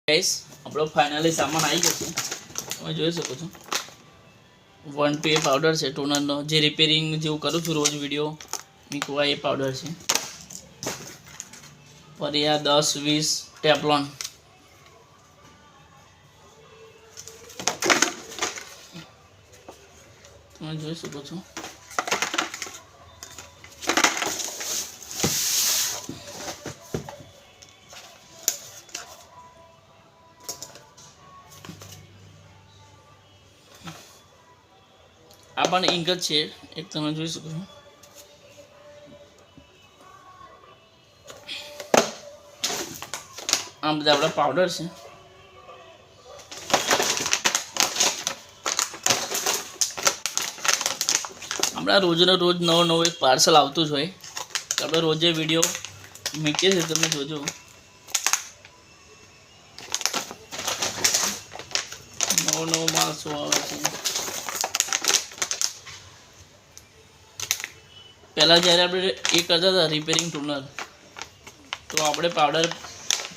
guys આપણો finally સામાન આવી ગયો છે તમે જોઈ શકો છો 1 પાવડર છે ટોનરનો જે રિપેરિંગ જેવું કરું છું રોજ વિડિયો મીકવા એ પાવડર છે ફરી આ 10-20 ટેફલોન તમે જોઈ શકો છો આ પણ ઇંક જ છે એક તમે જોઈ શકો છો આ બધા આપણા પાવડર છે આપણા રોજનો રોજ નવો એક પાર્સલ આવતું જ હોય આપણે રોજે વિડીયો મૂકીએ છીએ તમે જોજો નવો માલ શું આવે છે पहला जयरे આપણે એ કરતા હતા રિપેરિંગ ટૂનર તો આપણે પાવડર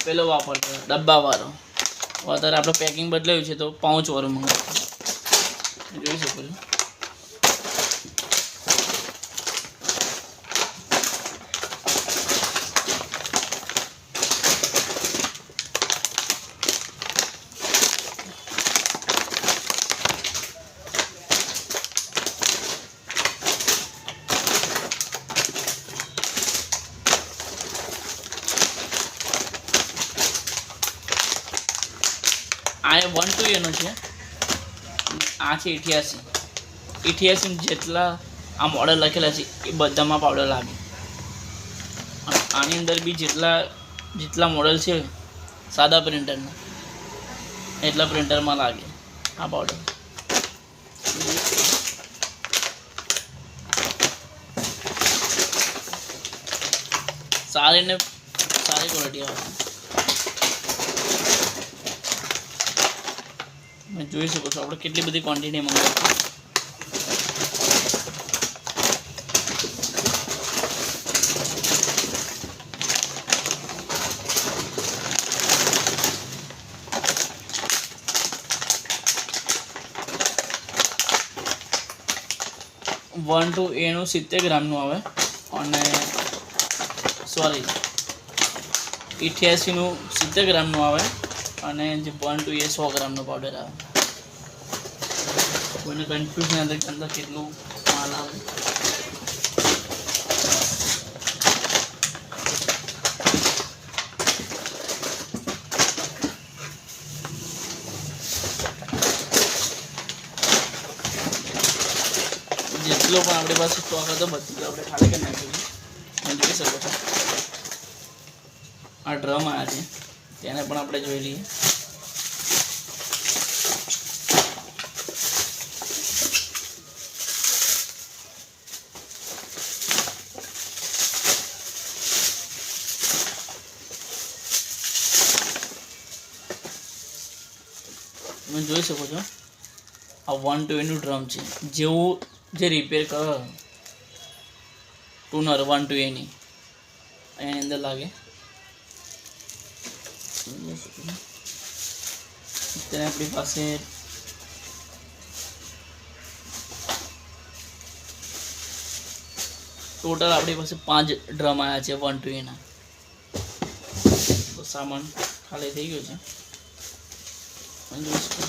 પેલો વાપરતા ડબ્બા વાળો અત્યારે આપણે પેકિંગ બદલાયું છે તો પાઉચ વાળો મંગાવ્યું જોઈ શકો છો आ 1 એનો છે આ છે 88 જેટલા આ મોડેલ લખેલા છે એ બધામાં પાવડર લાગે આની અંદર બી જેટલા મોડેલ છે સાદા પ્રિન્ટરના એટલા પ્રિન્ટરમાં લાગે આ પાવડર સારી ક્વોલિટી આવે मैं જોઈ શકો છો આપણે કેટલી બધી ક્વોન્ટિટી મંગાવી છે 1 to A નું 70 ગ્રામનું આવે અને સોરી 88 નું 70 ગ્રામનું આવે અને જે 1 to A 100 ગ્રામનો પાવડર આવે કોઈને કન્ફ્યુઝન નથી કે અંદર કેટલું માલ આવે જેટલો પણ આપણી પાસે સ્ટોક હતો બધું આપણે ખાલી કરી નાખ્યું છે જોઈ શકો છો આ ડ્રમ આવ્યા છે તેને પણ આપણે જોઈ લઈએ તમે જોઈ શકો છો આ 1 to A નું ડ્રમ છે જેવું જે રિપેર કરો ટૂનર 1 to A ની એની અંદર લાગે અત્યારે આપણી પાસે ટોટલ આપણી પાસે 5 ડ્રમ આવ્યા છે 1 to A ના તો સામાન ખાલી થઈ ગયો છે જોઈ શકો